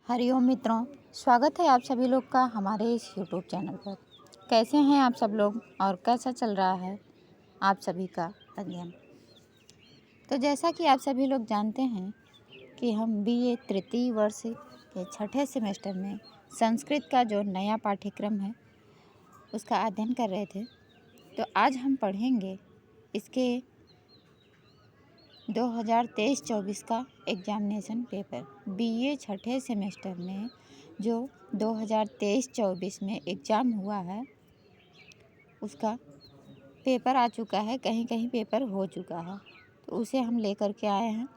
हरिओम मित्रों, स्वागत है आप सभी लोग का हमारे इस यूट्यूब चैनल पर। कैसे हैं आप सब लोग और कैसा चल रहा है आप सभी का अध्ययन। तो जैसा कि आप सभी लोग जानते हैं कि हम बीए तृतीय वर्ष के छठे सेमेस्टर में संस्कृत का जो नया पाठ्यक्रम है उसका अध्ययन कर रहे थे। तो आज हम पढ़ेंगे इसके 2023-24 का एग्जामिनेशन पेपर। बीए छठे सेमेस्टर में जो 2023-24 में एग्ज़ाम हुआ है उसका पेपर आ चुका है, कहीं कहीं पेपर हो चुका है, तो उसे हम लेकर के आए हैं।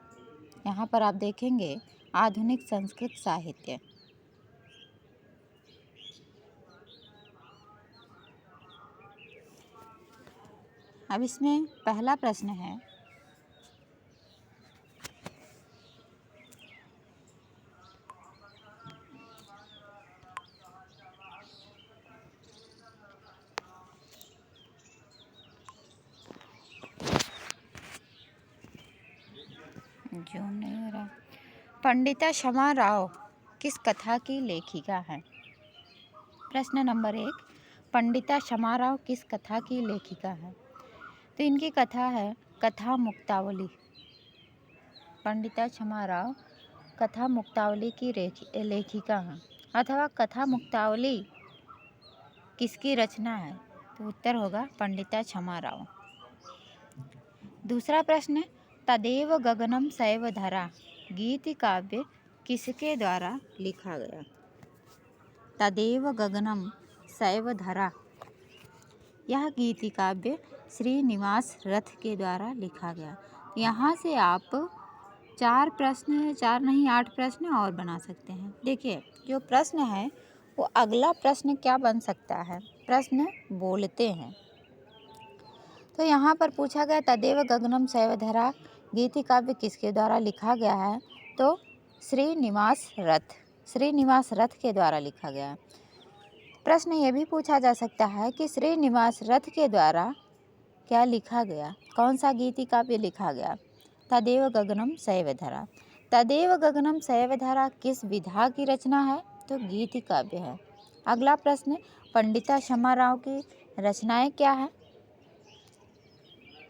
यहाँ पर आप देखेंगे आधुनिक संस्कृत साहित्य। अब इसमें पहला प्रश्न है, जो नहीं हो रहा, पंडिता क्षमा राव किस कथा की लेखिका है। प्रश्न नंबर 1, पंडिता क्षमा राव किस कथा की लेखिका है। तो इनकी कथा है कथा मुक्तावली। पंडिता क्षमा राव कथा मुक्तावली की लेखिका हैं, अथवा कथा मुक्तावली किसकी रचना है। तो उत्तर होगा पंडिता क्षमा राव। दूसरा प्रश्न, तदेव गगनम सैव धरा गीत काव्य किसके द्वारा लिखा गया। तदेव गगनम सैव धरा, यह गीति काव्य श्रीनिवास रथ के द्वारा लिखा गया। यहाँ से आप 4 प्रश्न, 4 नहीं 8 प्रश्न और बना सकते हैं। देखिए जो प्रश्न है वो अगला प्रश्न क्या बन सकता है, प्रश्न बोलते हैं। तो यहाँ पर पूछा गया तदेव गगनम सैव धरा गीति काव्य किसके द्वारा लिखा गया है। तो श्रीनिवास रथ के द्वारा लिखा गया है। प्रश्न ये भी पूछा जा सकता है कि श्रीनिवास रथ के द्वारा क्या लिखा गया, कौन सा गीति काव्य लिखा गया। तदेव गगनम शैव धरा, तदेव गगनम शैव धरा किस विधा की रचना है। तो गीति काव्य है। अगला प्रश्न, पंडिता क्षमा राव की रचनाएं क्या है,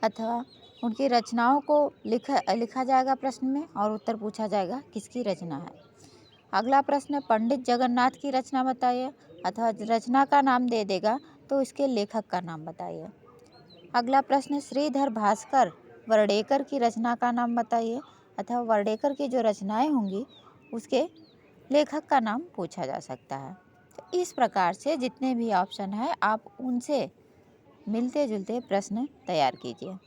अथवा उनकी रचनाओं को लिखा जाएगा प्रश्न में और उत्तर पूछा जाएगा किसकी रचना है। अगला प्रश्न, पंडित जगन्नाथ की रचना बताइए, अथवा रचना का नाम दे देगा तो इसके लेखक का नाम बताइए। अगला प्रश्न, श्रीधर भास्कर वर्डेकर की रचना का नाम बताइए, अथवा वर्डेकर की जो रचनाएं होंगी उसके लेखक का नाम पूछा जा सकता है। तो इस प्रकार से जितने भी ऑप्शन है आप उनसे मिलते जुलते प्रश्न तैयार कीजिए।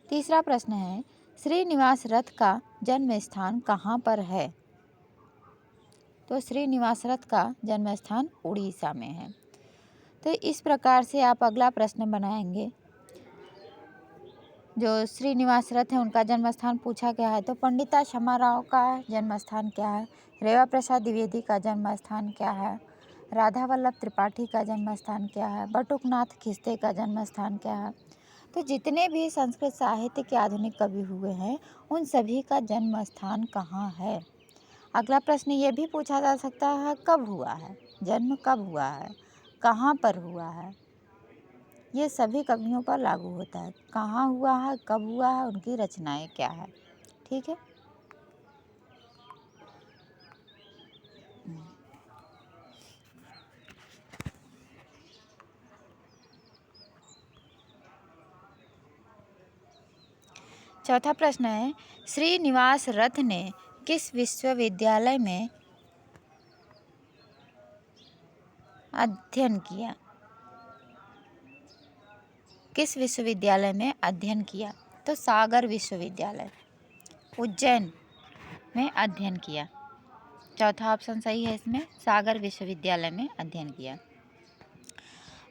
तीसरा प्रश्न है, श्रीनिवास रथ का जन्म स्थान कहाँ पर है। तो श्रीनिवास रथ का जन्म स्थान उड़ीसा में है। तो इस प्रकार से आप अगला प्रश्न बनाएंगे। जो श्रीनिवास रथ है उनका जन्म स्थान पूछा गया है, तो पंडिता क्षमा राव का जन्म स्थान क्या है, रेवा प्रसाद द्विवेदी का जन्म स्थान क्या है, राधा वल्लभ त्रिपाठी का जन्म स्थान क्या है, बटुकनाथ खिस्ते का जन्म स्थान क्या है। तो जितने भी संस्कृत साहित्य के आधुनिक कवि हुए हैं उन सभी का जन्म स्थान कहाँ है। अगला प्रश्न ये भी पूछा जा सकता है कब हुआ है, जन्म कब हुआ है, कहाँ पर हुआ है। ये सभी कवियों पर लागू होता है, कहाँ हुआ है, कब हुआ है, उनकी रचनाएं क्या है। ठीक है। चौथा प्रश्न है, श्रीनिवास रथ ने किस विश्वविद्यालय में अध्ययन किया। किस विश्वविद्यालय में अध्ययन किया। तो सागर विश्वविद्यालय उज्जैन में अध्ययन किया। चौथा ऑप्शन सही है इसमें, सागर विश्वविद्यालय में अध्ययन किया।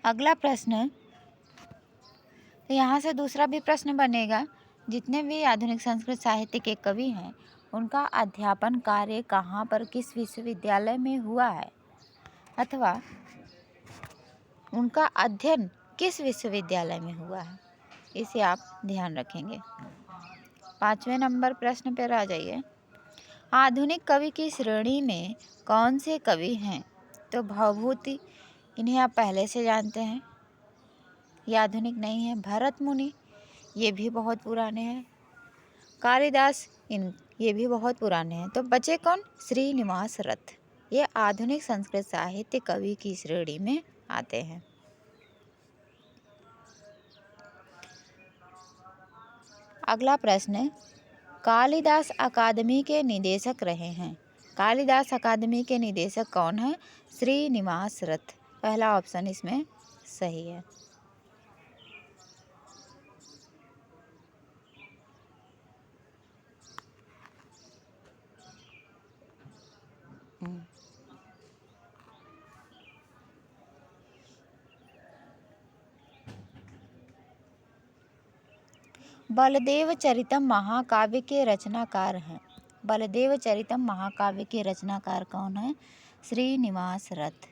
अगला प्रश्न, तो यहाँ से दूसरा भी प्रश्न बनेगा, जितने भी आधुनिक संस्कृत साहित्य के कवि हैं उनका अध्यापन कार्य कहाँ पर किस विश्वविद्यालय में हुआ है, अथवा उनका अध्ययन किस विश्वविद्यालय में हुआ है, इसे आप ध्यान रखेंगे। 5वें नंबर प्रश्न पर आ जाइए। आधुनिक कवि की श्रेणी में कौन से कवि हैं? तो भवभूति, इन्हें आप पहले से जानते हैं, ये आधुनिक नहीं है। भरत मुनि, ये भी बहुत पुराने हैं। कालिदास, ये भी बहुत पुराने हैं। तो बचे कौन? श्रीनिवास रथ, ये आधुनिक संस्कृत साहित्य कवि की श्रेणी में आते हैं। अगला प्रश्न, कालिदास अकादमी के निदेशक रहे हैं। कालिदास अकादमी के निदेशक कौन है? श्रीनिवास रथ, पहला ऑप्शन इसमें सही है। बलदेव चरितम महाकाव्य के रचनाकार हैं। बलदेव चरितम महाकाव्य के रचनाकार कौन है? श्रीनिवास रथ।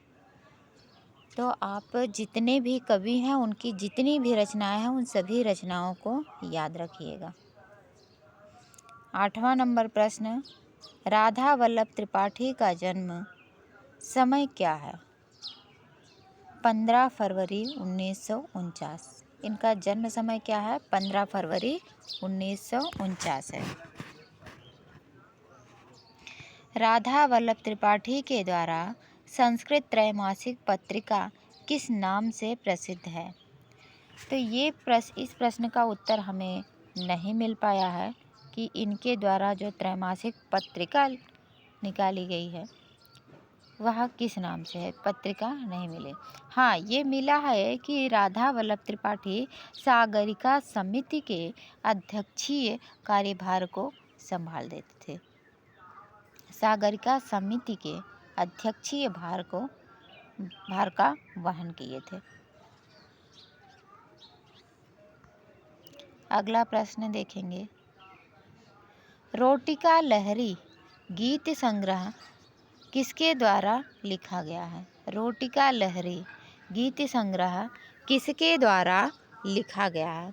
तो आप जितने भी कवि हैं उनकी जितनी भी रचनाएं हैं उन सभी रचनाओं को याद रखिएगा। 8वां नंबर प्रश्न, राधा वल्लभ त्रिपाठी का जन्म समय क्या है? 15 फरवरी 1949। इनका जन्म समय क्या है? 15 फरवरी 1949 है। राधा वल्लभ त्रिपाठी के द्वारा संस्कृत त्रैमासिक पत्रिका किस नाम से प्रसिद्ध है? तो इस प्रश्न का उत्तर हमें नहीं मिल पाया है कि इनके द्वारा जो त्रैमासिक पत्रिका निकाली गई है वह किस नाम से है, पत्रिका नहीं मिले। हाँ, ये मिला है कि राधा वल्लभ त्रिपाठी सागरिका समिति के अध्यक्षीय कार्यभार को संभाल देते थे। सागरिका समिति के अध्यक्षीय भार का वहन किए थे। अगला प्रश्न देखेंगे, रोटिका लहरी गीत संग्रह किसके द्वारा लिखा गया है? रोटिका लहरी गीत संग्रह किसके द्वारा लिखा गया है?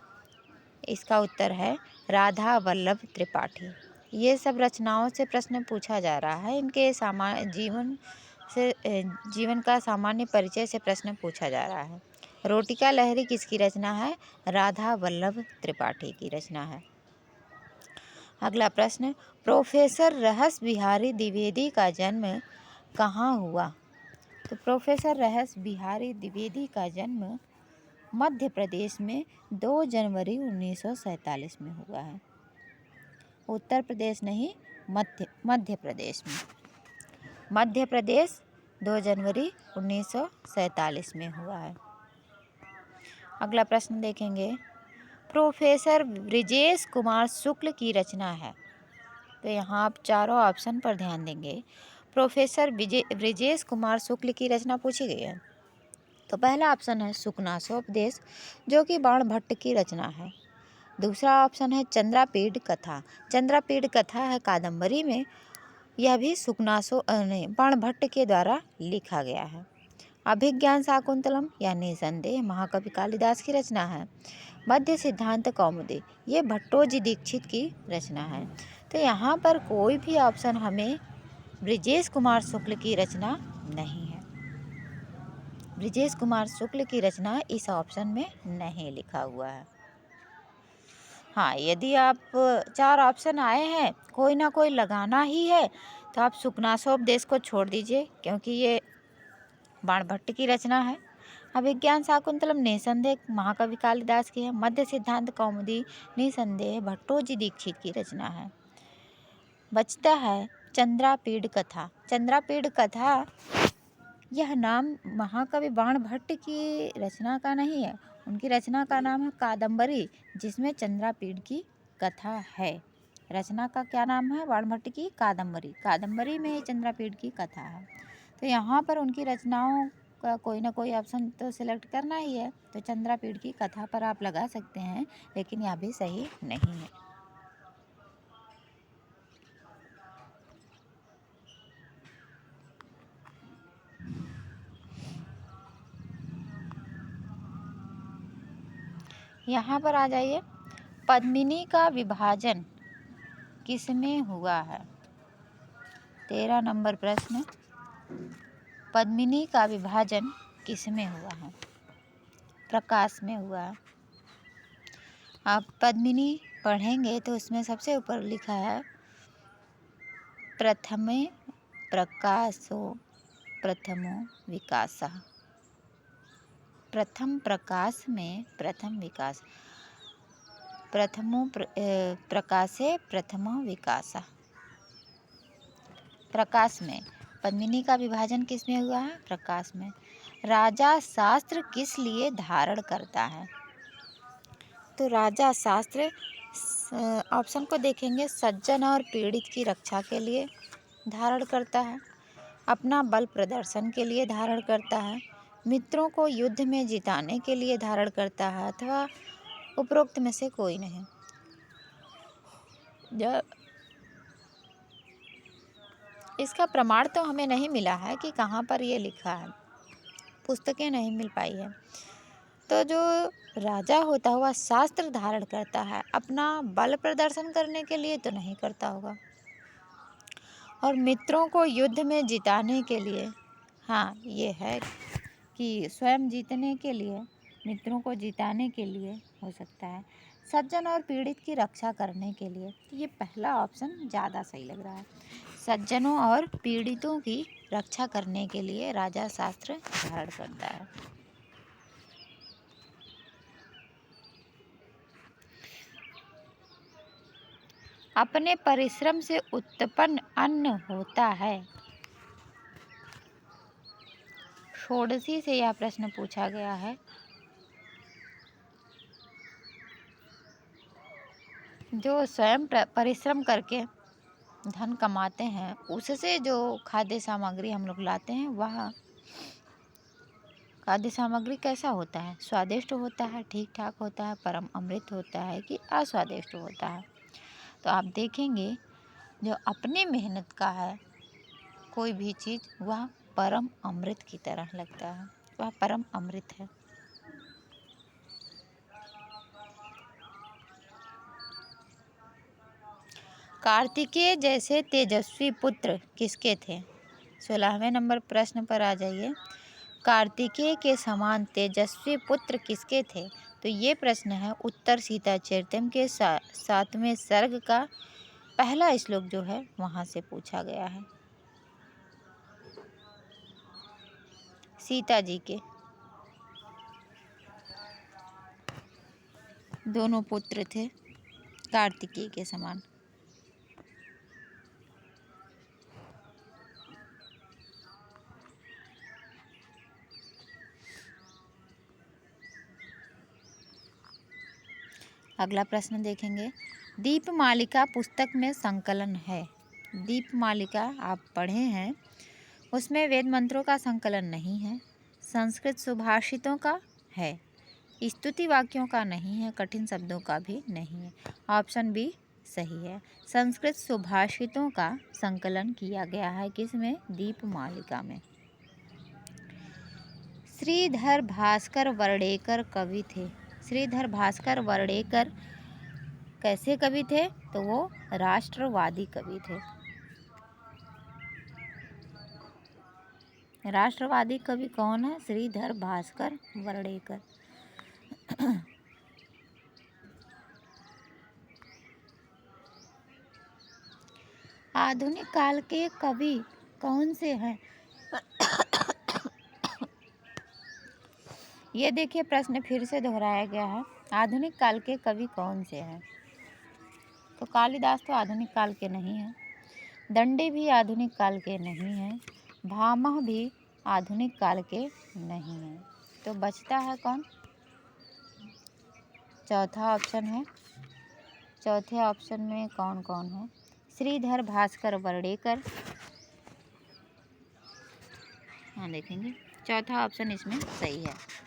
इसका उत्तर है राधा वल्लभ त्रिपाठी। ये सब रचनाओं से प्रश्न पूछा जा रहा है, इनके जीवन का सामान्य परिचय से प्रश्न पूछा जा रहा है। रोटिका लहरी किसकी रचना है? राधा वल्लभ त्रिपाठी की रचना है। अगला प्रश्न, प्रोफेसर रहस बिहारी द्विवेदी का जन्म कहाँ हुआ? तो प्रोफेसर रहस बिहारी द्विवेदी का जन्म मध्य प्रदेश में 2 जनवरी 1947 में हुआ है। उत्तर प्रदेश नहीं, मध्य प्रदेश में। मध्य प्रदेश 2 जनवरी 1947 में हुआ है। अगला प्रश्न देखेंगे, प्रोफेसर ब्रिजेश कुमार शुक्ल की रचना है। तो यहाँ आप चारों ऑप्शन पर ध्यान देंगे। प्रोफेसर ब्रिजेश कुमार शुक्ल की रचना पूछी गई है। तो पहला ऑप्शन है सुकनासोपदेश, जो कि बाणभट्ट की रचना है। दूसरा ऑप्शन है चंद्रापीठ कथा। चंद्रापीठ कथा है कादम्बरी में, यह भी बाणभट्ट के द्वारा लिखा गया है। अभिज्ञान शाकुंतलम या निसंदेह महाकवि कालिदास की रचना है। मध्य सिद्धांत कौमुदी, ये भट्टोजी दीक्षित की रचना है। तो यहाँ पर कोई भी ऑप्शन हमें ब्रिजेश कुमार शुक्ल की रचना नहीं है। ब्रिजेश कुमार शुक्ल की रचना इस ऑप्शन में नहीं लिखा हुआ है। हाँ, यदि आप 4 ऑप्शन आए हैं, कोई ना कोई लगाना ही है, तो आप सुकनासोपदेश को छोड़ दीजिए, क्योंकि ये बाणभट्ट की रचना है। अभिज्ञान शाकुंतलम निसंदेह महाकवि कालिदास की है। मध्य सिद्धांत कौमुदी निसंदेह भट्टोजी दीक्षित की रचना है। बचता है चंद्रापीठ कथा। चंद्रापीठ कथा, यह नाम महाकवि बाणभट्ट की रचना का नहीं है, उनकी रचना का नाम है कादम्बरी, जिसमें चंद्रापीठ की कथा है। रचना का क्या नाम है? बाणभट्ट की कादम्बरी। कादम्बरी में ही चंद्रापीठ की कथा है। तो यहाँ पर उनकी रचनाओं का कोई ना कोई ऑप्शन तो सिलेक्ट करना ही है। तो चंद्रापीठ की कथा पर आप लगा सकते हैं, लेकिन यह भी सही नहीं है। यहाँ पर आ जाइए, पद्मिनी का विभाजन किसमें हुआ है? 13 नंबर प्रश्न, पद्मिनी का विभाजन किसमें हुआ है? प्रकाश में हुआ है। आप पद्मिनी पढ़ेंगे तो उसमें सबसे ऊपर लिखा है प्रथमे प्रकाशो प्रथमो विकासः। प्रथम प्रकाश में प्रथम विकास, प्रकाशे प्रथमो विकासः। प्रकाश में पद्मिनी का विभाजन किस में हुआ है? प्रकाश में। राजा शास्त्र किस लिए धारण करता है? तो राजा शास्त्र ऑप्शन को देखेंगे, सज्जन और पीड़ित की रक्षा के लिए धारण करता है, अपना बल प्रदर्शन के लिए धारण करता है, मित्रों को युद्ध में जिताने के लिए धारण करता है, अथवा उपरोक्त में से कोई नहीं। इसका प्रमाण तो हमें नहीं मिला है कि कहाँ पर ये लिखा है, पुस्तकें नहीं मिल पाई है। तो जो राजा होता हुआ शास्त्र धारण करता है, अपना बल प्रदर्शन करने के लिए तो नहीं करता होगा, और मित्रों को युद्ध में जिताने के लिए, हाँ ये है कि स्वयं जीतने के लिए, मित्रों को जिताने के लिए हो सकता है, सज्जन और पीड़ित की रक्षा करने के लिए। तो ये पहला ऑप्शन ज़्यादा सही लग रहा है, सज्जनों और पीड़ितों की रक्षा करने के लिए राजा शास्त्र धारण करता है। अपने परिश्रम से उत्पन्न अन्न होता है। षोडशी से यह प्रश्न पूछा गया है। जो स्वयं परिश्रम करके धन कमाते हैं, उससे जो खाद्य सामग्री हम लोग लाते हैं, वह खाद्य सामग्री कैसा होता है? स्वादिष्ट होता है, ठीक ठाक होता है, परम अमृत होता है कि अस्वादिष्ट होता है? तो आप देखेंगे जो अपने मेहनत का है कोई भी चीज़, वह परम अमृत की तरह लगता है, वह परम अमृत है। कार्तिकेय जैसे तेजस्वी पुत्र किसके थे? 16वें नंबर प्रश्न पर आ जाइए। कार्तिकेय के समान तेजस्वी पुत्र किसके थे? तो ये प्रश्न है उत्तर सीता चरितम के 7वें सर्ग का पहला श्लोक जो है वहाँ से पूछा गया है। सीता जी के दोनों पुत्र थे कार्तिकेय के समान। अगला प्रश्न देखेंगे, दीपमालिका पुस्तक में संकलन है। दीपमालिका आप पढ़े हैं, उसमें वेद मंत्रों का संकलन नहीं है, संस्कृत सुभाषितों का है, स्तुति वाक्यों का नहीं है, कठिन शब्दों का भी नहीं है। ऑप्शन बी सही है, संस्कृत सुभाषितों का संकलन किया गया है किसमें? दीपमालिका में। श्रीधर भास्कर वर्डेकर कवि थे। श्रीधर भास्कर वर्डेकर कैसे कवि थे? तो वो राष्ट्रवादी कवि थे। राष्ट्रवादी कवि कौन है? श्रीधर भास्कर वर्डेकर। आधुनिक काल के कवि कौन से हैं? ये देखिए प्रश्न फिर से दोहराया गया है, आधुनिक काल के कवि कौन से हैं? तो कालिदास तो आधुनिक काल के नहीं हैं, दंडी भी आधुनिक काल के नहीं हैं, भामह भी आधुनिक काल के नहीं हैं। तो बचता है कौन? चौथा ऑप्शन है। चौथे ऑप्शन में कौन कौन है? श्रीधर भास्कर वर्डेकर। हाँ देखेंगे, चौथा ऑप्शन इसमें सही है।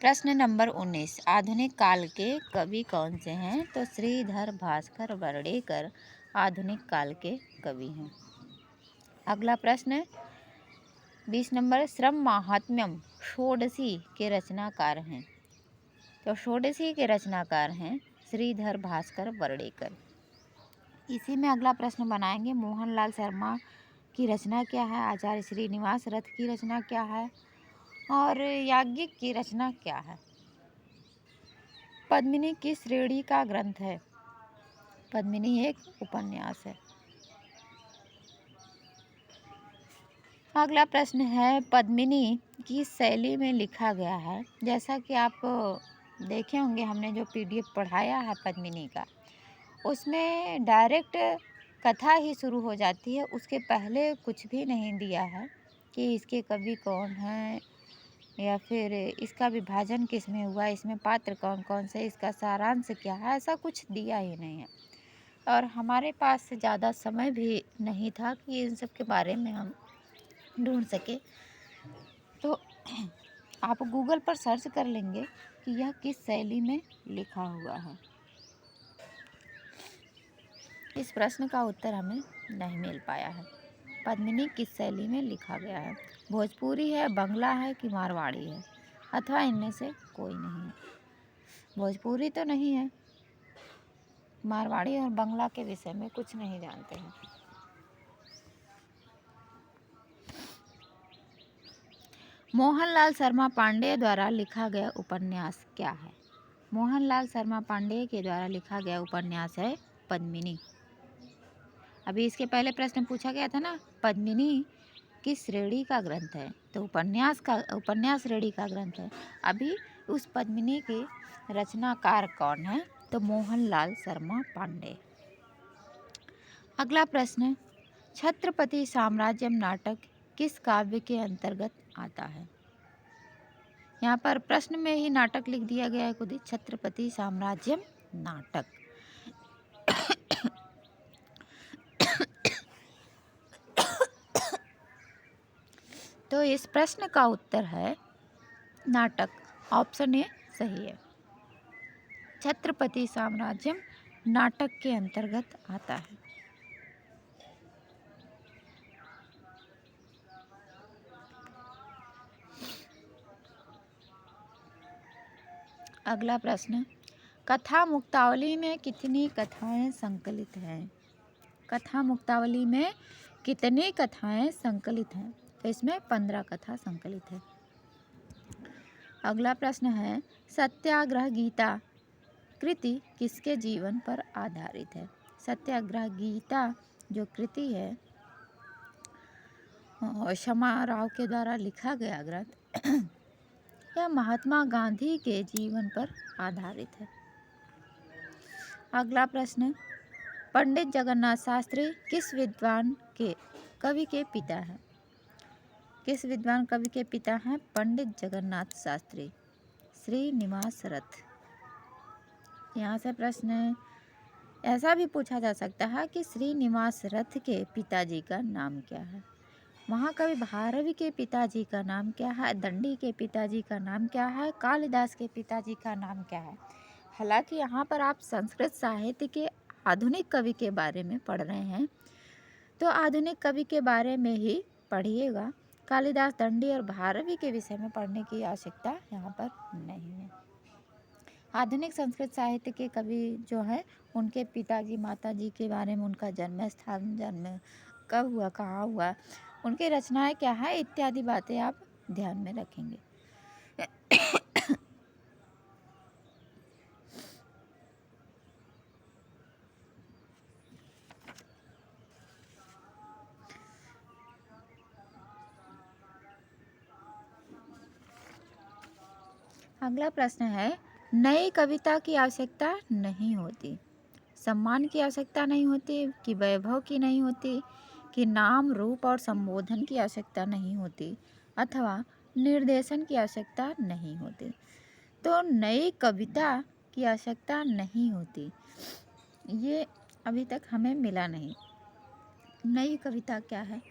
प्रश्न नंबर 19, आधुनिक काल के कवि कौन से हैं? तो श्रीधर भास्कर वर्डेकर आधुनिक काल के कवि हैं। अगला प्रश्न 20 नंबर, श्रम महात्म्यम षोडशी के रचनाकार हैं। तो षोडशी के रचनाकार हैं श्रीधर भास्कर वर्डेकर। इसी में अगला प्रश्न बनाएंगे, मोहनलाल शर्मा की रचना क्या है, आचार्य श्रीनिवास रथ की रचना क्या है और याज्ञिक की रचना क्या है। पद्मिनी किस श्रेणी का ग्रंथ है? पद्मिनी एक उपन्यास है। अगला प्रश्न है, पद्मिनी की शैली में लिखा गया है। जैसा कि आप देखे होंगे, हमने जो PDF पढ़ाया है पद्मिनी का, उसमें डायरेक्ट कथा ही शुरू हो जाती है। उसके पहले कुछ भी नहीं दिया है कि इसके कवि कौन हैं या फिर इसका विभाजन किस में हुआ, इसमें पात्र कौन कौन से, इसका सारांश क्या है, ऐसा कुछ दिया ही नहीं है। और हमारे पास ज़्यादा समय भी नहीं था कि इन सब के बारे में हम ढूंढ सके। तो आप गूगल पर सर्च कर लेंगे कि यह किस शैली में लिखा हुआ है। इस प्रश्न का उत्तर हमें नहीं मिल पाया है। पद्मिनी किस शैली में लिखा गया है? भोजपुरी है, बंगला है कि मारवाड़ी है, अथवा इनमें से कोई नहीं है। भोजपुरी तो नहीं है, मारवाड़ी और बंगला के विषय में कुछ नहीं जानते हैं। मोहनलाल शर्मा पांडेय द्वारा लिखा गया उपन्यास क्या है? मोहनलाल शर्मा पांडेय के द्वारा लिखा गया उपन्यास है पद्मिनी। अभी इसके पहले प्रश्न पूछा गया था ना, पद्मिनी किस श्रेणी का ग्रंथ है, तो उपन्यास श्रेणी का ग्रंथ है। अभी उस पद्मिनी के रचनाकार कौन है, तो मोहनलाल शर्मा पांडेय। अगला प्रश्न, छत्रपति साम्राज्यम नाटक किस काव्य के अंतर्गत आता है? यहाँ पर प्रश्न में ही नाटक लिख दिया गया है खुद ही, छत्रपति साम्राज्यम नाटक। तो इस प्रश्न का उत्तर है नाटक। ऑप्शन ए सही है। छत्रपति साम्राज्यम नाटक के अंतर्गत आता है। अगला प्रश्न, कथा मुक्तावली में कितनी कथाएं संकलित हैं? कथा मुक्तावली में कितनी कथाएं संकलित हैं? तो इसमें 15 कथा संकलित है। अगला प्रश्न है, सत्याग्रह गीता कृति किसके जीवन पर आधारित है? सत्याग्रह गीता जो कृति है, क्षमा राव के द्वारा लिखा गया ग्रंथ, यह महात्मा गांधी के जीवन पर आधारित है। अगला प्रश्न, पंडित जगन्नाथ शास्त्री किस विद्वान के कवि के पिता हैं? किस विद्वान कवि के पिता हैं पंडित जगन्नाथ शास्त्री? श्रीनिवास रथ। यहाँ से प्रश्न ऐसा भी पूछा जा सकता है कि श्रीनिवास रथ के पिताजी का नाम क्या है? महाकवि भारवी के पिताजी का नाम क्या है? दंडी के पिताजी का नाम क्या है? कालिदास के पिताजी का नाम क्या है? हालांकि यहाँ पर आप संस्कृत साहित्य के आधुनिक कवि के बारे में पढ़ रहे हैं, तो आधुनिक कवि के बारे में ही पढ़िएगा। कालिदास, दंडी और भारवी के विषय में पढ़ने की आवश्यकता यहाँ पर नहीं है। आधुनिक संस्कृत साहित्य के कवि जो हैं, उनके पिताजी माताजी के बारे में, उनका जन्म स्थान, जन्म कब हुआ, कहाँ हुआ, उनकी रचनाएं क्या है, इत्यादि बातें आप ध्यान में रखेंगे। अगला प्रश्न है, नई कविता की आवश्यकता नहीं होती। सम्मान की आवश्यकता नहीं होती, कि वैभव की नहीं होती, कि नाम, रूप और संबोधन की आवश्यकता नहीं होती, अथवा निर्देशन की आवश्यकता नहीं होती। तो नई कविता की आवश्यकता नहीं होती, ये अभी तक हमें मिला नहीं। नई कविता क्या है?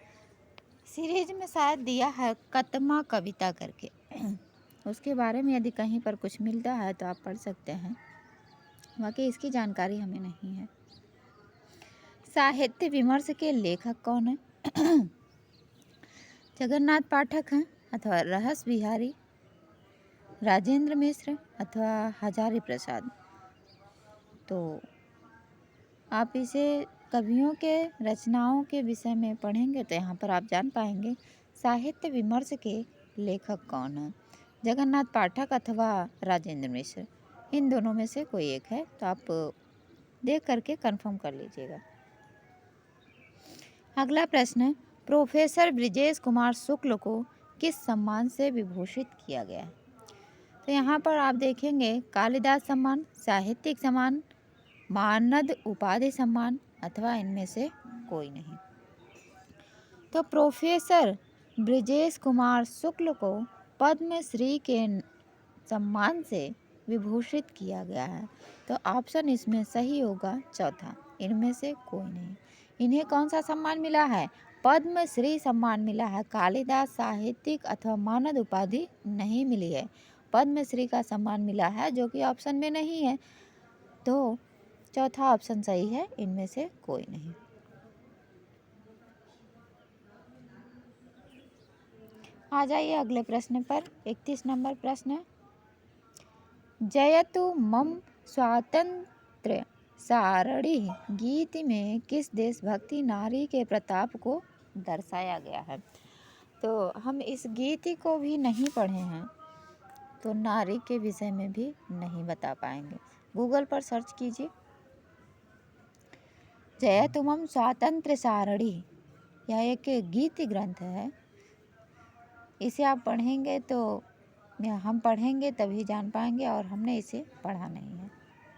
सीरीज में शायद दिया है कतमा कविता करके, उसके बारे में यदि कहीं पर कुछ मिलता है तो आप पढ़ सकते हैं, बाकी इसकी जानकारी हमें नहीं है। साहित्य विमर्श के लेखक कौन है? जगन्नाथ पाठक हैं, अथवा रहस बिहारी, राजेंद्र मिश्र, अथवा हजारी प्रसाद। तो आप इसे कवियों के रचनाओं के विषय में पढ़ेंगे तो यहाँ पर आप जान पाएंगे साहित्य विमर्श के लेखक कौन है। जगन्नाथ पाठक अथवा राजेंद्र मिश्र, इन दोनों में से कोई एक है, तो आप देख करके कंफर्म कर लीजिएगा। अगला प्रश्न, प्रोफेसर ब्रिजेश कुमार शुक्ल को किस सम्मान से विभूषित किया गया है। तो यहाँ पर आप देखेंगे कालिदास सम्मान, साहित्यिक सम्मान, मानद उपाधि सम्मान अथवा इनमें से कोई नहीं। तो प्रोफेसर ब्रिजेश कुमार शुक्ल को पद्मश्री के सम्मान से विभूषित किया गया है। तो ऑप्शन इसमें सही होगा चौथा, इनमें से कोई नहीं। इन्हें कौन सा सम्मान मिला है? पद्मश्री सम्मान मिला है। कालिदास साहित्यिक अथवा मानद उपाधि नहीं मिली है, पद्मश्री का सम्मान मिला है, जो कि ऑप्शन में नहीं है। तो चौथा ऑप्शन सही है, इनमें से कोई नहीं। आ जाइए अगले प्रश्न पर। 31 नंबर प्रश्न, जयतु मम स्वातंत्र्य सारणी गीत में किस देशभक्ति नारी के प्रताप को दर्शाया गया है। तो हम इस गीत को भी नहीं पढ़े हैं, तो नारी के विषय में भी नहीं बता पाएंगे। गूगल पर सर्च कीजिए, जयतु मम स्वातंत्र्य सारणी, यह एक गीत ग्रंथ है। इसे आप पढ़ेंगे तो हम पढ़ेंगे तभी जान पाएंगे, और हमने इसे पढ़ा नहीं है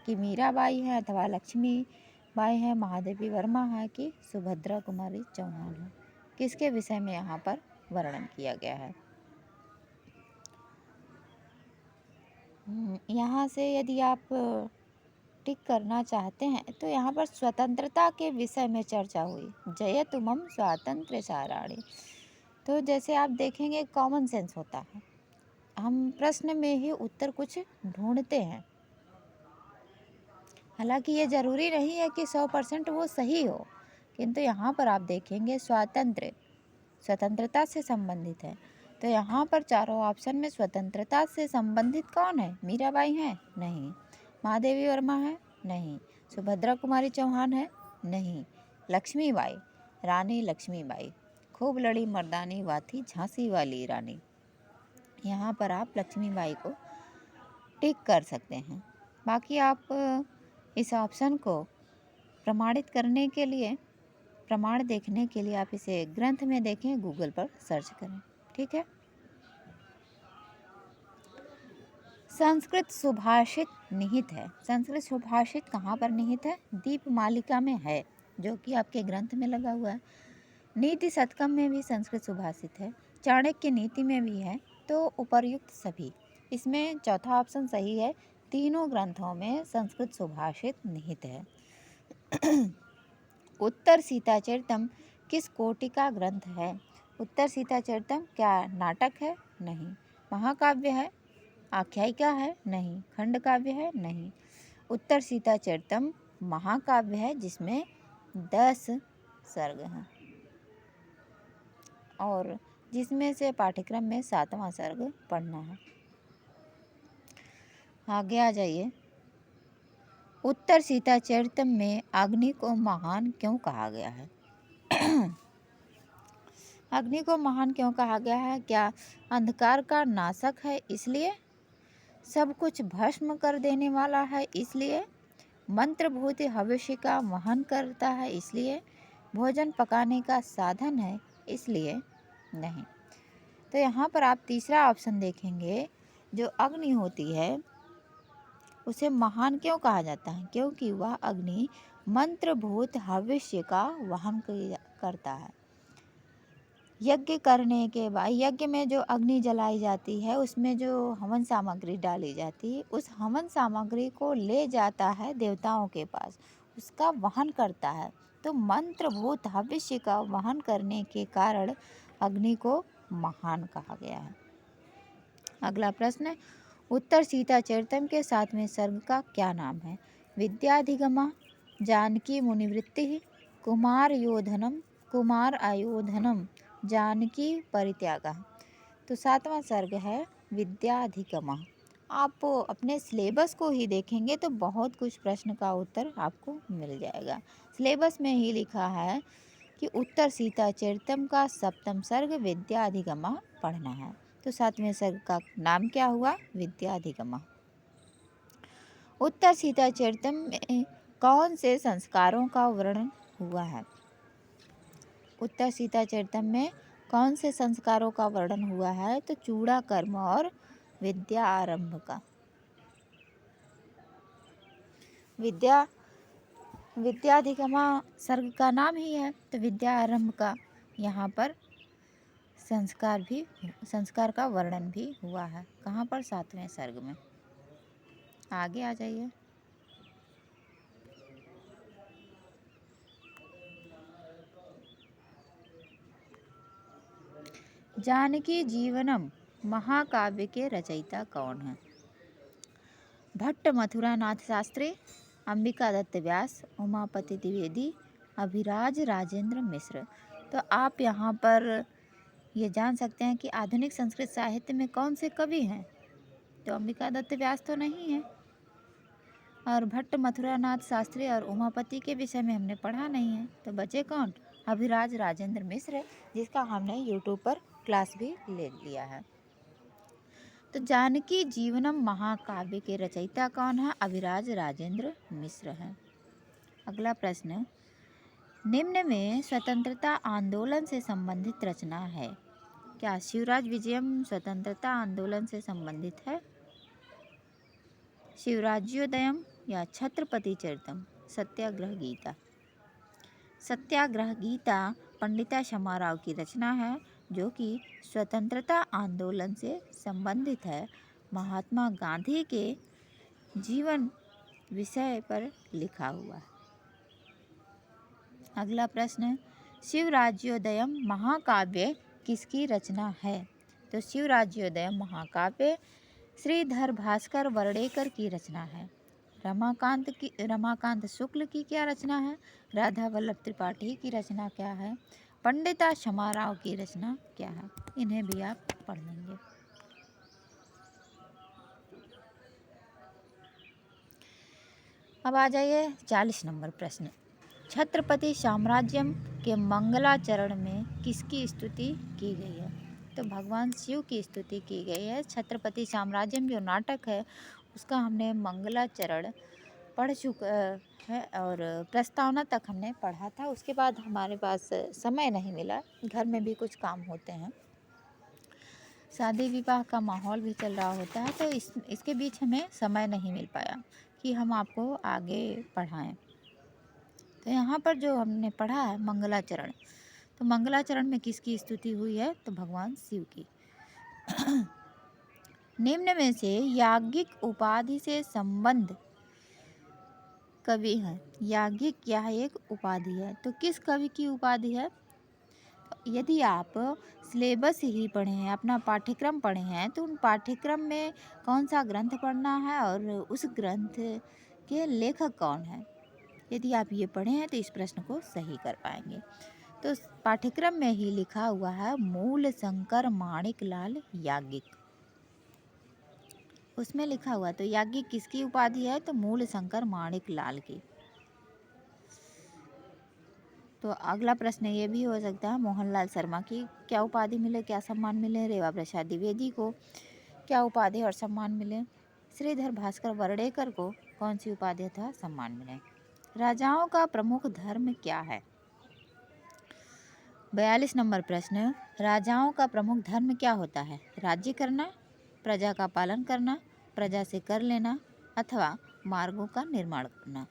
कि मीराबाई है अथवा लक्ष्मी बाई है, महादेवी वर्मा है कि सुभद्रा कुमारी चौहान है, किसके विषय में यहाँ पर वर्णन किया गया है। यहाँ से यदि आप टिक करना चाहते हैं तो यहाँ पर स्वतंत्रता के विषय में चर्चा हुई, जयतु मम स्वातंत्र्य सारणी। तो जैसे आप देखेंगे कॉमन सेंस होता है, हम प्रश्न में ही उत्तर कुछ ढूंढते हैं। हालांकि ये ज़रूरी नहीं है कि 100% वो सही हो, किंतु यहाँ पर आप देखेंगे स्वतंत्रता से संबंधित है। तो यहाँ पर चारों ऑप्शन में स्वतंत्रता से संबंधित कौन है? मीराबाई है? नहीं। महादेवी वर्मा है? नहीं। सुभद्रा कुमारी चौहान है? नहीं। लक्ष्मीबाई, रानी लक्ष्मीबाई, खूब लड़ी मर्दानी वाथी झांसी वाली रानी, यहाँ पर आप लक्ष्मीबाई को टिक कर सकते हैं। बाकी आप इस ऑप्शन को प्रमाणित करने के लिए, प्रमाण देखने के लिए आप इसे ग्रंथ में देखें, गूगल पर सर्च करें, ठीक है। संस्कृत सुभाषित निहित है। संस्कृत सुभाषित कहाँ पर निहित है? दीपमालिका में है, जो कि आपके ग्रंथ में लगा हुआ है। नीति शतकम में भी संस्कृत सुभाषित है, चाणक्य नीति में भी है। तो उपर्युक्त सभी, इसमें चौथा ऑप्शन सही है। तीनों ग्रंथों में संस्कृत सुभाषित निहित है। उत्तर सीताचरितम किस कोटि का ग्रंथ है? उत्तर सीताचरितम क्या नाटक है? नहीं। महाकाव्य है? आख्यायिका है? नहीं। खंड काव्य है? नहीं। उत्तर सीताचरितम महाकाव्य है, जिसमें 10 सर्ग हैं, और जिसमें से पाठ्यक्रम में 7वां सर्ग पढ़ना है। आगे आ जाइए। उत्तर सीताचरितम में अग्नि को महान क्यों कहा गया है? अग्नि को महान क्यों कहा गया है? क्या अंधकार का नाशक है इसलिए? सब कुछ भस्म कर देने वाला है इसलिए? मंत्रभूत भविष्य का वहन करता है इसलिए? भोजन पकाने का साधन है इसलिए? नहीं। तो यहाँ पर आप तीसरा ऑप्शन देखेंगे, जो अग्नि होती है उसे महान क्यों कहा जाता है? क्योंकि वह अग्नि मंत्रभूत भविष्य का वहन करता है। यज्ञ करने के बाद, यज्ञ में जो अग्नि जलाई जाती है, उसमें जो हवन सामग्री डाली जाती है, उस हवन सामग्री को ले जाता है देवताओं के पास, उसका वहन करता है। तो मंत्रभूत भविष्य का वहन करने के कारण अग्नि को महान कहा गया है। अगला प्रश्न, उत्तर सीताचरितम के 7वें सर्ग का क्या नाम है? विद्याधिगमा, जानकी मुनिवृत्ति, कुमार योधनम, कुमार आयोधनम, जानकी परित्यागा। तो 7वां सर्ग है विद्याधिगमा। आप अपने सिलेबस को ही देखेंगे तो बहुत कुछ प्रश्न का उत्तर आपको मिल जाएगा। सिलेबस में ही लिखा है कि उत्तर सीता चरितम का सप्तम सर्ग विद्याधिगमा पढ़ना है। तो सातवें सर्ग का नाम क्या हुआ? विद्याधिगमा। उत्तर सीता चरितम में कौन से संस्कारों का वर्णन हुआ है? उत्तर सीता चरितम में कौन से संस्कारों का वर्णन हुआ है? तो चूड़ा कर्म और विद्या आरंभ का। विद्याधिगमा सर्ग का नाम ही है, तो विद्या आरंभ का यहाँ पर संस्कार का वर्णन भी हुआ है। कहाँ पर? सातवें सर्ग में। आगे आ जाइए। जानकी जीवनम महाकाव्य के रचयिता कौन है? भट्ट मथुरानाथ शास्त्री, अंबिका दत्त व्यास, उमापति द्विवेदी, अभिराज राजेंद्र मिश्र। तो आप यहाँ पर ये जान सकते हैं कि आधुनिक संस्कृत साहित्य में कौन से कवि हैं? तो अंबिका दत्त व्यास तो नहीं है, और भट्ट मथुरानाथ शास्त्री और उमापति के विषय में हमने पढ़ा नहीं है। तो बचे कौन? अभिराज राजेंद्र मिश्र, जिसका हमने यूट्यूब पर क्लास भी ले लिया है। तो जानकी जीवनम महाकाव्य के रचयिता कौन है? अभिराज राजेंद्र मिश्र हैं। अगला प्रश्न, निम्न में स्वतंत्रता आंदोलन से संबंधित रचना है। क्या शिवराज विजयम स्वतंत्रता आंदोलन से संबंधित है? शिवराज्योदयम या छत्रपति चरितम? सत्याग्रह गीता। सत्याग्रह गीता पंडिता क्षमा राव की रचना है, जो कि स्वतंत्रता आंदोलन से संबंधित है। महात्मा गांधी के जीवन विषय पर लिखा हुआ है। अगला प्रश्न, शिवराज्योदयम महाकाव्य किसकी रचना है? तो शिवराज्योदयम महाकाव्य श्रीधर भास्कर वर्डेकर की रचना है। रमाकांत शुक्ल की क्या रचना है? राधा वल्लभ त्रिपाठी की रचना क्या है? पंडिता क्षमा राव की रचना क्या है? इन्हें भी आप पढ़ लेंगे। अब आ जाइए 40 नंबर प्रश्न। छत्रपति साम्राज्यम के मंगलाचरण में किसकी स्तुति की गई है? तो भगवान शिव की स्तुति की गई है। छत्रपति साम्राज्यम जो नाटक है उसका हमने मंगलाचरण पढ़ चुका है और प्रस्तावना तक हमने पढ़ा था। उसके बाद हमारे पास समय नहीं मिला, घर में भी कुछ काम होते हैं, शादी विवाह का माहौल भी चल रहा होता है, तो इसके बीच हमें समय नहीं मिल पाया कि हम आपको आगे पढ़ाएं। तो यहाँ पर जो हमने पढ़ा है मंगलाचरण, तो मंगलाचरण में किसकी स्तुति हुई है? तो भगवान शिव की। निम्न में से याज्ञिक उपाधि से संबंध कवि है। याज्ञिक यह एक उपाधि है, तो किस कवि की उपाधि है? यदि आप सिलेबस ही पढ़े हैं, अपना पाठ्यक्रम पढ़े हैं, तो उन पाठ्यक्रम में कौन सा ग्रंथ पढ़ना है और उस ग्रंथ के लेखक कौन है, यदि आप ये पढ़े हैं तो इस प्रश्न को सही कर पाएंगे। तो पाठ्यक्रम में ही लिखा हुआ है मूल शंकर माणिक लाल याज्ञिक, उसमें लिखा हुआ। तो याज्ञिक किसकी उपाधि है? तो मूल शंकर माणिक लाल की। तो अगला प्रश्न ये भी हो सकता है मोहनलाल शर्मा की क्या उपाधि मिले, क्या सम्मान मिले? रेवा प्रसाद द्विवेदी को क्या उपाधि और सम्मान मिले? श्रीधर भास्कर वर्डेकर को कौन सी उपाधि था सम्मान मिले? राजाओं का प्रमुख धर्म क्या है? 42 नंबर प्रश्न, राजाओं का प्रमुख धर्म क्या होता है? राज्य करना, प्रजा का पालन करना, प्रजा से कर लेना, अथवा मार्गों का निर्माण करना।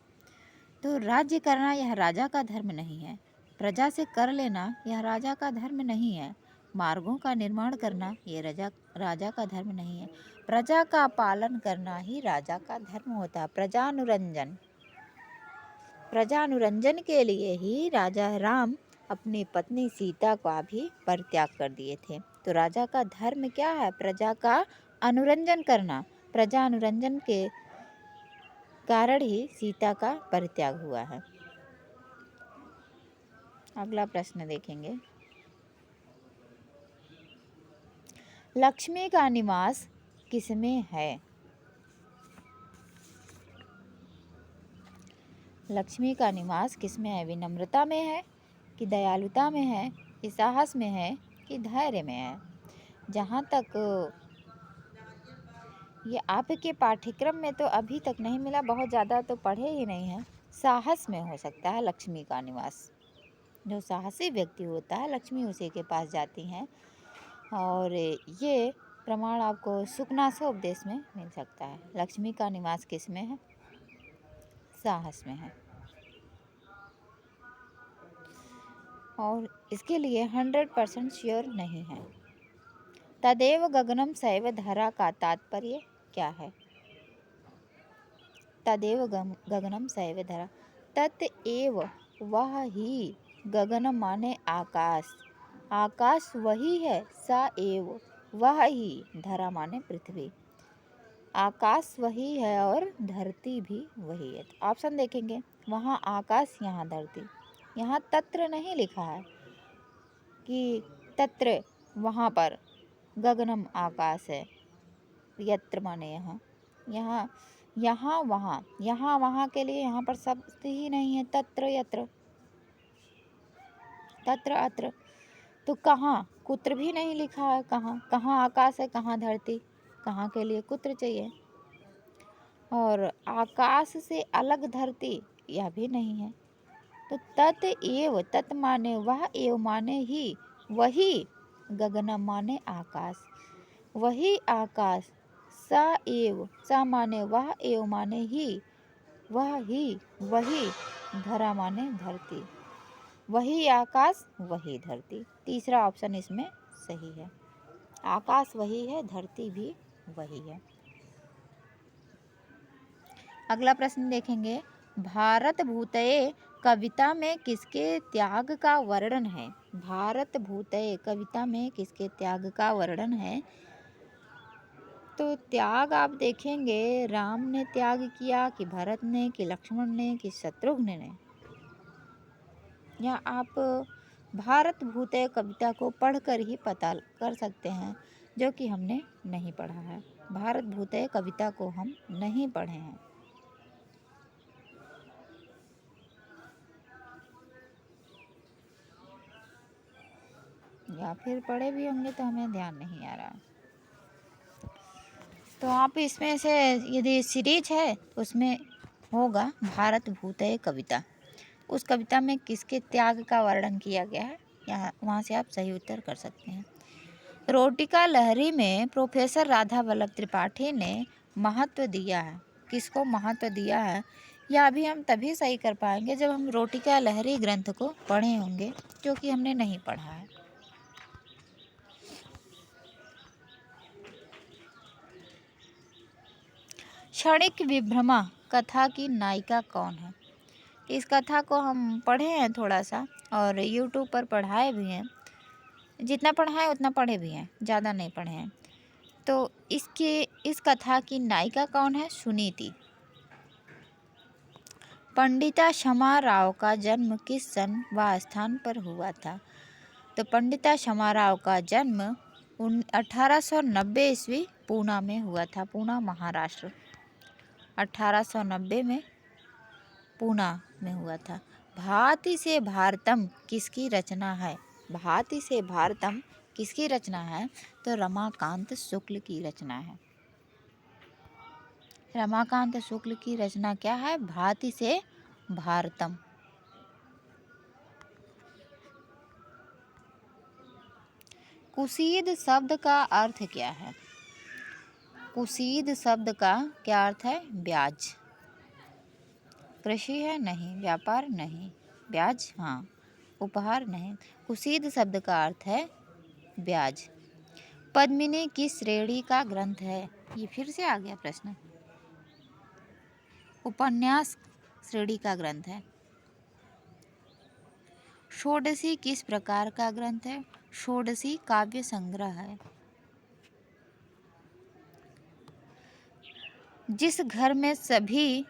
तो राज्य करना यह राजा का धर्म नहीं है, प्रजा से कर लेना यह राजा का धर्म नहीं है, मार्गों का निर्माण करना ये राजा का धर्म नहीं है, प्रजा का पालन करना ही राजा का धर्म होता है। प्रजानुरंजन के लिए ही राजा राम अपनी पत्नी सीता का भी परित्याग कर दिए थे। तो राजा का धर्म क्या है? प्रजा का अनुरंजन करना। प्रजा अनुरंजन के कारण ही सीता का परित्याग हुआ है। अगला प्रश्न देखेंगे, लक्ष्मी का निवास किसमें है? लक्ष्मी का निवास किस में है? विनम्रता में है कि दयालुता में है कि साहस में है कि धैर्य में है? जहाँ तक ये आपके पाठ्यक्रम में तो अभी तक नहीं मिला, बहुत ज़्यादा तो पढ़े ही नहीं हैं। साहस में हो सकता है लक्ष्मी का निवास। जो साहसी व्यक्ति होता है लक्ष्मी उसी के पास जाती हैं। और ये प्रमाण आपको सुकनासोपदेश में मिल सकता है। लक्ष्मी का निवास किस में है? साहस में है। और इसके लिए 100% श्योर नहीं है। तदेव गगनम सैव धरा का तात्पर्य क्या है? तदेव गगनम सैव धरा, तत् एव वह ही, गगन माने आकाश, आकाश वही है, सा एव वह ही, धरा माने पृथ्वी, आकाश वही है और धरती भी वही है। तो ऑप्शन देखेंगे, वहाँ आकाश यहाँ धरती। यहाँ तत्र नहीं लिखा है कि तत्र वहाँ पर, गगनम आकाश है, यत्र माने यहाँ, यहाँ यहाँ वहाँ, यहाँ वहाँ के लिए यहाँ पर शब्द ही नहीं है। तत्र यत्र, तत्र अत्र, तो कहाँ, कुत्र भी नहीं लिखा है। कहाँ कहाँ आकाश है, कहाँ धरती, कहाँ के लिए कुत्र चाहिए। और आकाश से अलग धरती, यह भी नहीं है। तो तत् एव, तत् माने वह, एव माने ही, वही, गगन माने आकाश, वही आकाश, सा एव, सा माने वह, एव माने ही, वह ही, वही, धरा माने धरती, वही आकाश वही धरती। तीसरा ऑप्शन इसमें सही है। आकाश वही है, धरती भी वही है। अगला प्रश्न देखेंगे, भारत भूतये कविता में किसके त्याग का वर्णन है? भारत भूतये कविता में किसके त्याग का वर्णन है? तो त्याग आप देखेंगे, राम ने त्याग किया कि भरत ने कि लक्ष्मण ने कि शत्रुघ्न ने? या आप भारत भूतये कविता को पढ़कर ही पता कर सकते हैं, जो कि हमने नहीं पढ़ा है। भारत भूतये कविता को हम नहीं पढ़े हैं। या फिर पढ़े भी होंगे तो हमें ध्यान नहीं आ रहा। तो आप इसमें से यदि सीरीज है उसमें होगा भारत भूतये कविता, उस कविता में किसके त्याग का वर्णन किया गया है, यहाँ वहाँ से आप सही उत्तर कर सकते हैं। रोटिका लहरी में प्रोफेसर राधा वल्लभ त्रिपाठी ने महत्व दिया है, किसको महत्व दिया है? यह अभी हम तभी सही कर पाएंगे जब हम रोटिका लहरी ग्रंथ को पढ़े होंगे, जो कि हमने नहीं पढ़ा है। क्षणिक विभ्रमा कथा की नायिका कौन है? इस कथा को हम पढ़े हैं थोड़ा सा, और यूट्यूब पर पढ़ाए भी हैं। जितना पढ़ा है उतना पढ़े भी हैं, ज़्यादा नहीं पढ़े हैं। तो इस कथा की नायिका कौन है? सुनीति। पंडिता क्षमा राव का जन्म किस सन व स्थान पर हुआ था? तो पंडिता क्षमा राव का जन्म 1890 ईस्वी पूना में हुआ था। पूना महाराष्ट्र, 1890 में पूना में हुआ था। भांति से भारतम किसकी रचना है? भांति से भारतम किसकी रचना है? तो रमाकांत शुक्ल की रचना है। रमाकांत शुक्ल की रचना क्या है? भांति से भारतम। कुसीद शब्द का अर्थ क्या है? कुसीद शब्द का क्या अर्थ है? ब्याज। कृषि है? नहीं। व्यापार? नहीं। ब्याज? हाँ। उपहार? नहीं। कुसीद शब्द का अर्थ है ब्याज। पद्मिनी किस श्रेणी का ग्रंथ है? ये फिर से आ गया प्रश्न। उपन्यास श्रेणी का ग्रंथ है। षोडशी किस प्रकार का ग्रंथ है? षोडशी काव्य संग्रह है। जिस घर में सभी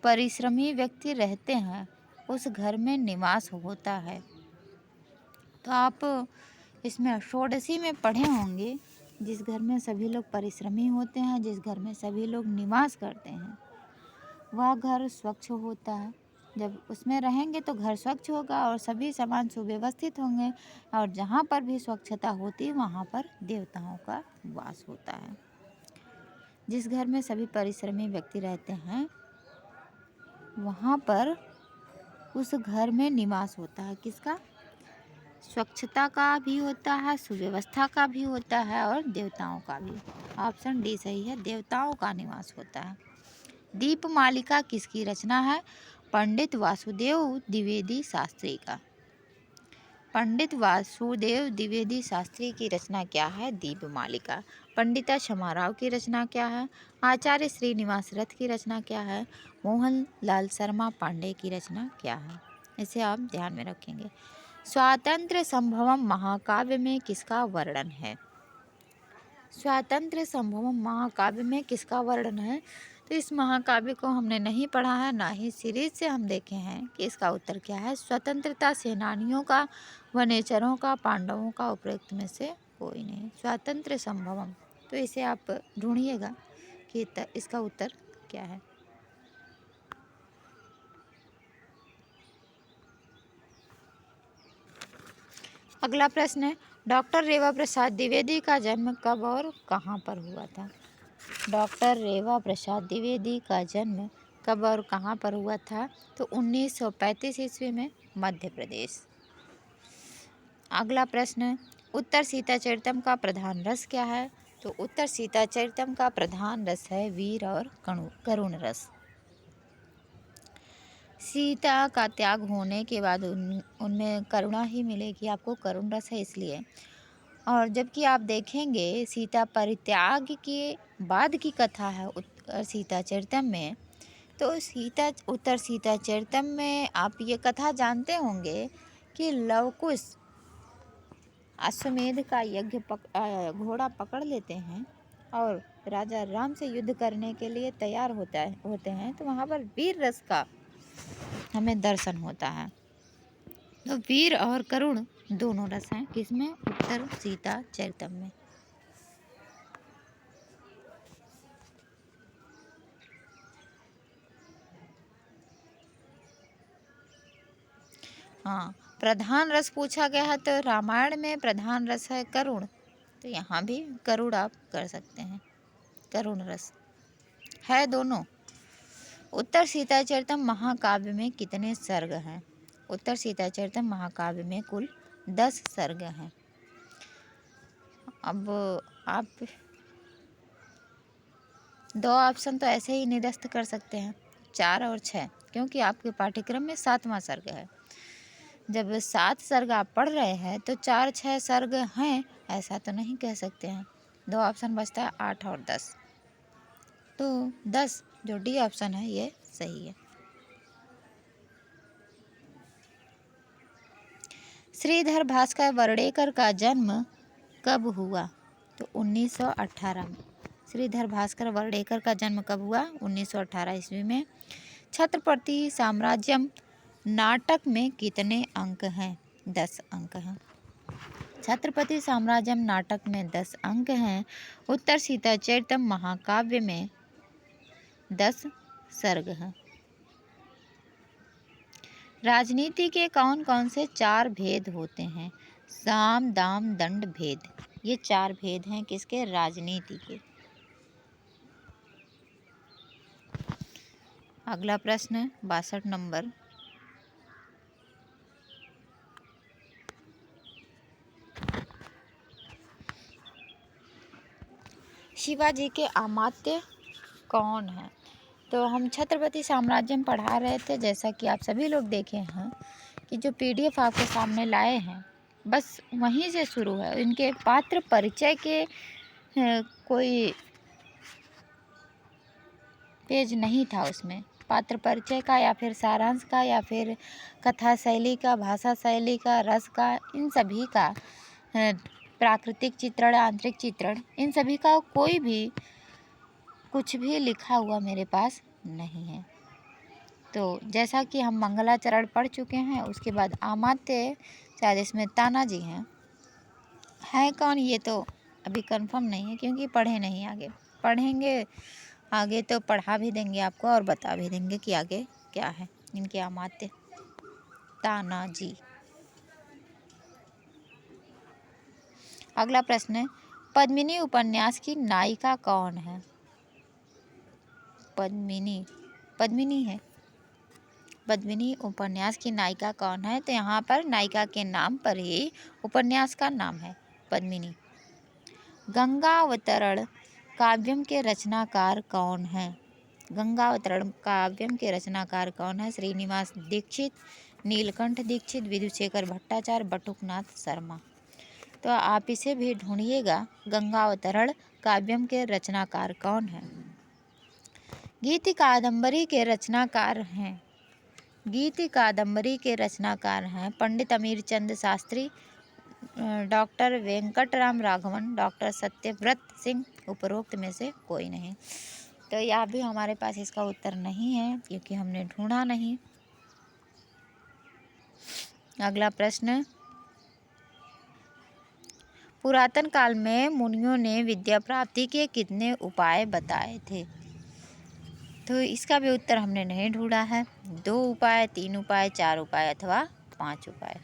परिश्रमी व्यक्ति रहते हैं उस घर में निवास होता है। तो आप इसमें षोडशी में पढ़े होंगे, जिस घर में सभी लोग परिश्रमी होते हैं, जिस घर में सभी लोग निवास करते हैं, वह घर स्वच्छ होता है, जब उसमें रहेंगे तो घर स्वच्छ होगा और सभी सामान सुव्यवस्थित होंगे, और जहाँ पर भी स्वच्छता होती है वहाँ पर देवताओं का वास होता है। जिस घर में सभी परिश्रमी व्यक्ति रहते हैं वहाँ पर उस घर में निवास होता है किसका? स्वच्छता का भी होता है, सुव्यवस्था का भी होता है और देवताओं का भी। ऑप्शन डी सही है, देवताओं का निवास होता है। दीपमालिका किसकी रचना है? पंडित वासुदेव द्विवेदी शास्त्री का। पंडित वासुदेव द्विवेदी शास्त्री की रचना क्या है? दीपमालिका। पंडिता क्षमाराव की रचना क्या है? आचार्य श्रीनिवास रथ की रचना क्या है? मोहन लाल शर्मा पांडे की रचना क्या है? इसे आप ध्यान में रखेंगे। स्वातंत्र्य संभवम महाकाव्य में किसका वर्णन है? स्वातंत्र्य संभवम महाकाव्य में किसका वर्णन है? तो इस महाकाव्य को हमने नहीं पढ़ा है, ना ही सीरीज से हम देखे हैं कि इसका उत्तर क्या है। स्वतंत्रता सेनानियों का, वनेचरों का, पांडवों का, उपरोक्त में से कोई नहीं। स्वातंत्र्य संभवम, तो इसे आप ढूंढिएगा कि इसका उत्तर क्या है। अगला प्रश्न है, डॉक्टर रेवा प्रसाद द्विवेदी का जन्म कब और कहाँ पर हुआ था? डॉक्टर रेवा प्रसाद द्विवेदी का जन्म कब और कहाँ पर हुआ था? तो 1935 ईस्वी में, मध्य प्रदेश। अगला प्रश्न है, उत्तर सीताचरितम का प्रधान रस क्या है? तो उत्तर सीताचरितम का प्रधान रस है वीर और करुण रस। सीता का त्याग होने के बाद उनमें करुणा ही मिलेगी आपको, करुण रस है इसलिए। और जबकि आप देखेंगे सीता परित्याग के बाद की कथा है उत्तर सीताचरितम में, तो उत्तर सीताचरितम में आप ये कथा जानते होंगे कि लवकुश अश्वमेध का यज्ञ घोड़ा पकड़ लेते हैं और राजा राम से युद्ध करने के लिए तैयार होते हैं, तो वहाँ पर वीर रस का हमें दर्शन होता है। तो वीर और करुण दोनों रस हैं किसमें? उत्तर सीताचरितम में। हाँ, प्रधान रस पूछा गया है तो रामायण में प्रधान रस है करुण, तो यहाँ भी करुण आप कर सकते हैं, करुण रस है दोनों। उत्तर सीताचरितम महाकाव्य में कितने सर्ग हैं? उत्तर सीताचरितम महाकाव्य में कुल 10 सर्ग हैं। अब आप 2 ऑप्शन तो ऐसे ही निरस्त कर सकते हैं, 4 और 6, क्योंकि आपके पाठ्यक्रम में 7वां सर्ग है। जब 7 सर्ग आप पढ़ रहे हैं तो 4-6 सर्ग हैं, ऐसा तो नहीं कह सकते हैं। 2 ऑप्शन बचता है, 8 और 10, तो 10 जो डी ऑप्शन है ये सही है। श्रीधर भास्कर वर्डेकर का जन्म कब हुआ? तो 1918 में। श्रीधर भास्कर वर्डेकर का जन्म कब हुआ? 1918 ईस्वी में। छत्रपति साम्राज्यम नाटक में कितने अंक हैं? 10 अंक हैं। छत्रपति साम्राज्यम नाटक में 10 अंक हैं। उत्तर सीताचरितम महाकाव्य में 10 सर्ग हैं। राजनीति के कौन कौन से 4 भेद होते हैं? साम दाम दंड भेद, ये 4 भेद हैं किसके? राजनीति के। अगला प्रश्न है 62 नंबर, शिवाजी के अमात्य कौन है? तो हम छत्रपति साम्राज्य में पढ़ा रहे थे, जैसा कि आप सभी लोग देखे हैं कि जो PDF आपके सामने लाए हैं बस वहीं से शुरू है। इनके पात्र परिचय के कोई पेज नहीं था उसमें, पात्र परिचय का या फिर सारांश का या फिर कथा शैली का, भाषा शैली का, रस का, इन सभी का, प्राकृतिक चित्रण, आंतरिक चित्रण, इन सभी का कोई भी कुछ भी लिखा हुआ मेरे पास नहीं है। तो जैसा कि हम मंगलाचरण पढ़ चुके हैं, उसके बाद अमात्य शायद इसमें तानाजी हैं, है कौन ये तो अभी कंफर्म नहीं है क्योंकि पढ़े नहीं, आगे पढ़ेंगे, आगे तो पढ़ा भी देंगे आपको और बता भी देंगे कि आगे क्या है। इनके अमात्य तानाजी। अगला प्रश्न है, पद्मिनी उपन्यास की नायिका कौन है? पद्मिनी है। पद्मिनी उपन्यास की नायिका कौन है? तो यहाँ पर नायिका के नाम पर ही उपन्यास का नाम है, पद्मिनी। गंगावतरण काव्यम के रचनाकार कौन है? गंगावतरण काव्यम के रचनाकार कौन है? श्रीनिवास दीक्षित, नीलकंठ दीक्षित, विधुशेखर भट्टाचार्य, बटुकनाथ शर्मा। तो आप इसे भी ढूंढिएगा, गंगावतरण काव्यम के रचनाकार कौन है? गीति कादम्बरी के रचनाकार हैं। गीति कादम्बरी के रचनाकार हैं पंडित अमीरचंद शास्त्री, डॉक्टर वेंकटराम राघवन, डॉक्टर सत्यव्रत सिंह, उपरोक्त में से कोई नहीं। तो यह भी हमारे पास इसका उत्तर नहीं है क्योंकि हमने ढूंढा नहीं। अगला प्रश्न, पुरातन काल में मुनियों ने विद्या प्राप्ति के कितने उपाय बताए थे? तो इसका भी उत्तर हमने नहीं ढूंढा है। 2 उपाय, 3 उपाय, 4 उपाय अथवा 5 उपाय।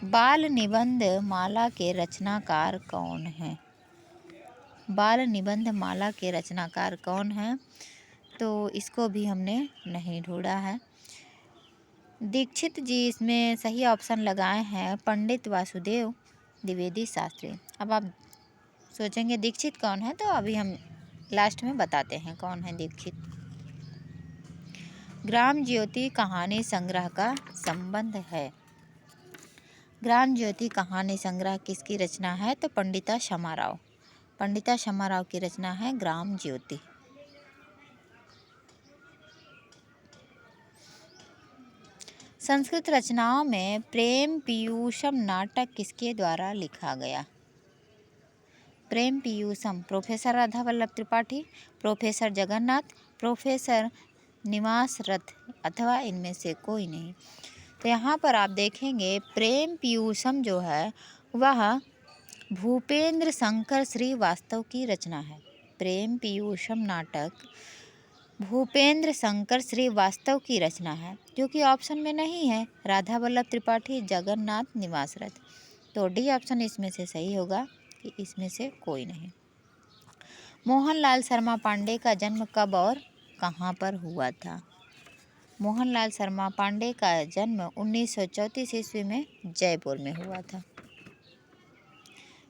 बाल निबंध माला के रचनाकार कौन है? बाल निबंध माला के रचनाकार कौन है? तो इसको भी हमने नहीं ढूंढा है। दीक्षित जी इसमें सही ऑप्शन लगाए हैं, पंडित वासुदेव द्विवेदी शास्त्री। अब आप सोचेंगे दीक्षित कौन है, तो अभी हम लास्ट में बताते हैं कौन है दीक्षित। ग्राम ज्योति कहानी संग्रह का संबंध है। ग्राम ज्योति कहानी संग्रह किसकी रचना है? तो पंडिता क्षमाराव। पंडिता क्षमाराव की रचना है ग्राम ज्योति। संस्कृत रचनाओं में प्रेम पीयूषम नाटक किसके द्वारा लिखा गया? Prem Piyusham professor Radha Vallabh Tripathi, professor Jagannath, professor Nivas Rath अथवा इनमें से कोई नहीं। तो यहाँ पर आप देखेंगे प्रेम पीयूषम जो है वह भूपेंद्र शंकर श्रीवास्तव की रचना है। प्रेम पीयूषम नाटक भूपेंद्र शंकर श्रीवास्तव की रचना है, जो कि ऑप्शन में नहीं है। राधा वल्लभ त्रिपाठी, जगन्नाथ, निवास रथ। तो डी ऑप्शन इसमें से सही होगा कि इसमें से कोई नहीं। मोहनलाल शर्मा पांडे का जन्म कब और कहाँ पर हुआ था? मोहनलाल शर्मा पांडे का जन्म 1934 ईस्वी में जयपुर में हुआ था।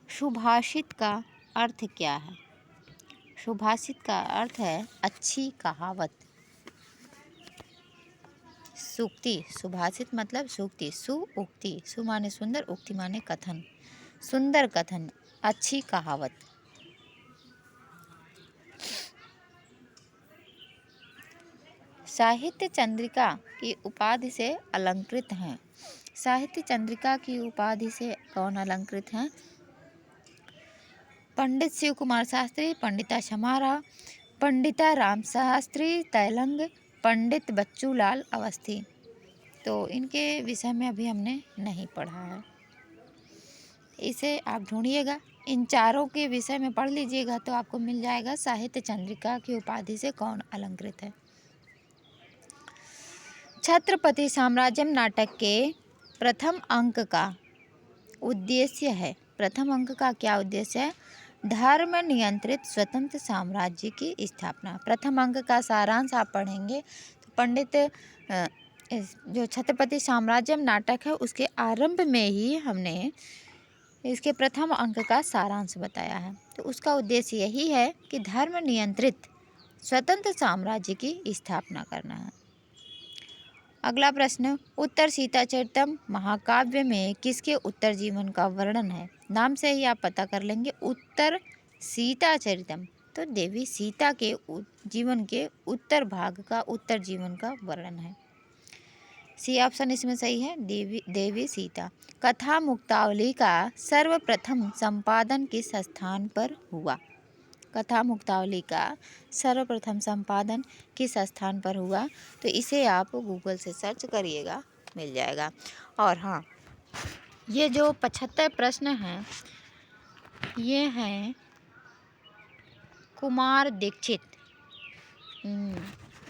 सुभाषित का अर्थ क्या है? सुभाषित का अर्थ है अच्छी कहावत, सूक्ति। सुभाषित मतलब सूक्ति, सुउक्ति, सु माने सुंदर, उक्ति माने कथन, सुंदर कथन, अच्छी कहावत। साहित्य चंद्रिका की उपाधि से अलंकृत हैं। साहित्य चंद्रिका की उपाधि से कौन अलंकृत हैं? पंडित शिव कुमार शास्त्री, पंडिता क्षमाराव, पंडिता राम शास्त्री तैलंग, पंडित बच्चूलाल अवस्थी। तो इनके विषय में अभी हमने नहीं पढ़ा है, इसे आप ढूंढिएगा। इन चारों के विषय में पढ़ लीजिएगा तो आपको मिल जाएगा साहित्य चंद्रिका की उपाधि से कौन अलंकृत है। छत्रपति साम्राज्यम नाटक के प्रथम अंक का उद्देश्य है। प्रथम अंक का क्या उद्देश्य है? धर्म नियंत्रित स्वतंत्र साम्राज्य की स्थापना। प्रथम अंक का सारांश आप पढ़ेंगे तो पंडित जो छत्रपति साम्राज्यम नाटक है उसके आरंभ में ही हमने इसके प्रथम अंक का सारांश बताया है। तो उसका उद्देश्य यही है कि धर्म नियंत्रित स्वतंत्र साम्राज्य की स्थापना करना है। अगला प्रश्न, उत्तर सीताचरितम महाकाव्य में किसके उत्तर जीवन का वर्णन है? नाम से ही आप पता कर लेंगे। उत्तर सीताचरितम तो देवी सीता के जीवन के उत्तर भाग का उत्तर जीवन का वर्णन है। सी ऑप्शन इसमें सही है, देवी सीता। कथा मुक्तावली का सर्वप्रथम संपादन किस स्थान पर हुआ? कथा मुक्तावली का सर्वप्रथम संपादन किस स्थान पर हुआ? तो इसे आप गूगल से सर्च करिएगा, मिल जाएगा। और हाँ, ये जो 75 प्रश्न हैं ये हैं कुमार दीक्षित।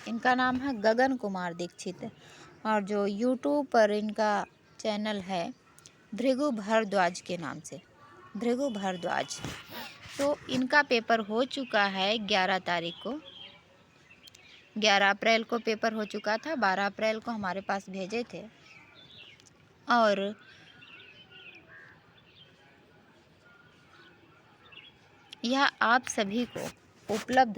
इनका नाम है गगन कुमार दीक्षित। और जो यूट्यूब पर इनका चैनल है भृगु भारद्वाज के नाम से, भृगु भारद्वाज। तो इनका पेपर हो चुका है 11 तारीख को, 11 अप्रैल को पेपर हो चुका था, 12 अप्रैल को हमारे पास भेजे थे। और यह आप सभी को उपलब्ध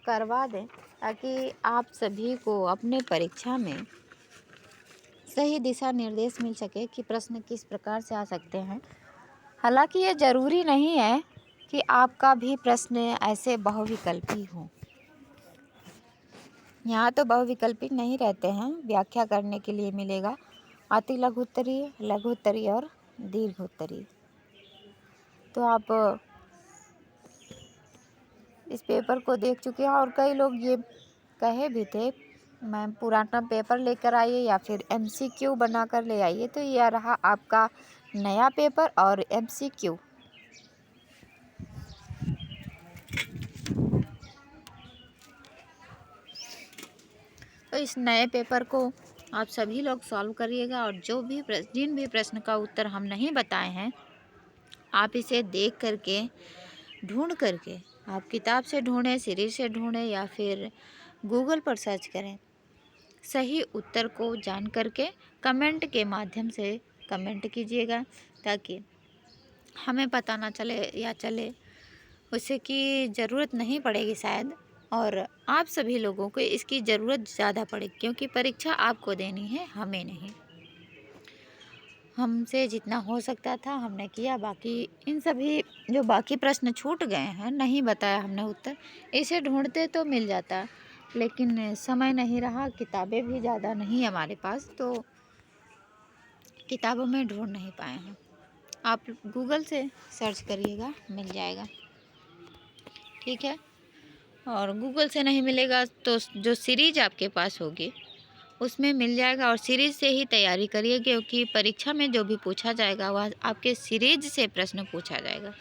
करवा दें ताकि आप सभी को अपने परीक्षा में सही दिशा निर्देश मिल सके कि प्रश्न किस प्रकार से आ सकते हैं। हालांकि ये ज़रूरी नहीं है कि आपका भी प्रश्न ऐसे बहुविकल्पी हो। यहाँ तो बहुविकल्पी नहीं रहते हैं, व्याख्या करने के लिए मिलेगा अति लघु उत्तरीय, लघु उत्तरीय और दीर्घ उत्तरीय। तो आप इस पेपर को देख चुके हैं और कई लोग ये कहे भी थे मैम पुराना पेपर लेकर आइए या फिर MCQ बनाकर ले आइए। तो यह रहा आपका नया पेपर और MCQ। तो इस नए पेपर को आप सभी लोग सॉल्व करिएगा और जिन भी प्रश्न का उत्तर हम नहीं बताए हैं आप इसे देख करके ढूंढ करके, आप किताब से ढूंढें, सीरीज से ढूंढें या फिर गूगल पर सर्च करें, सही उत्तर को जान करके कमेंट के माध्यम से कमेंट कीजिएगा ताकि हमें पता ना चले या चले उससे कि ज़रूरत नहीं पड़ेगी शायद, और आप सभी लोगों को इसकी ज़रूरत ज़्यादा पड़ेगी क्योंकि परीक्षा आपको देनी है, हमें नहीं। हमसे जितना हो सकता था हमने किया, बाकी इन सभी जो बाकी प्रश्न छूट गए हैं नहीं बताया हमने उत्तर, इसे ढूंढते तो मिल जाता लेकिन समय नहीं रहा, किताबें भी ज़्यादा नहीं हमारे पास, तो किताबों में ढूंढ नहीं पाए हैं। आप गूगल से सर्च करिएगा, मिल जाएगा, ठीक है। और गूगल से नहीं मिलेगा तो जो सीरीज आपके पास होगी उसमें मिल जाएगा और सीरीज से ही तैयारी करिए क्योंकि परीक्षा में जो भी पूछा जाएगा वह आपके सीरीज से प्रश्न पूछा जाएगा।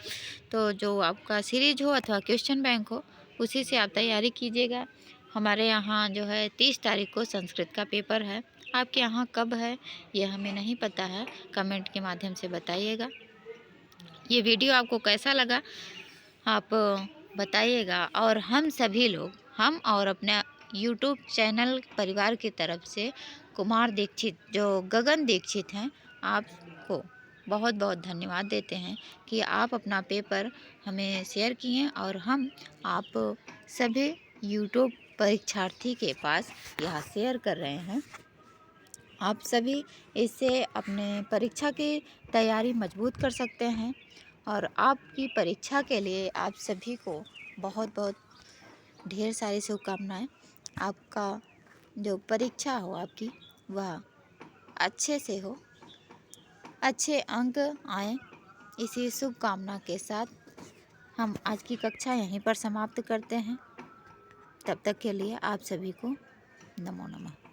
तो जो आपका सीरीज हो अथवा क्वेश्चन बैंक हो उसी से आप तैयारी कीजिएगा। हमारे यहाँ जो है 30 तारीख को संस्कृत का पेपर है, आपके यहाँ कब है ये हमें नहीं पता है, कमेंट के माध्यम से बताइएगा। ये वीडियो आपको कैसा लगा आप बताइएगा। और हम सभी लोग, हम और अपने यूट्यूब चैनल परिवार की तरफ से कुमार दीक्षित जो गगन दीक्षित हैं आपको बहुत बहुत धन्यवाद देते हैं कि आप अपना पेपर हमें शेयर किए और हम आप सभी यूट्यूब परीक्षार्थी के पास यह शेयर कर रहे हैं। आप सभी इससे अपने परीक्षा की तैयारी मजबूत कर सकते हैं और आपकी परीक्षा के लिए आप सभी को बहुत बहुत ढेर सारी शुभकामनाएं। आपका जो परीक्षा हो आपकी वह अच्छे से हो, अच्छे अंक आए, इसी शुभकामना के साथ हम आज की कक्षा यहीं पर समाप्त करते हैं। तब तक के लिए आप सभी को नमो नमः।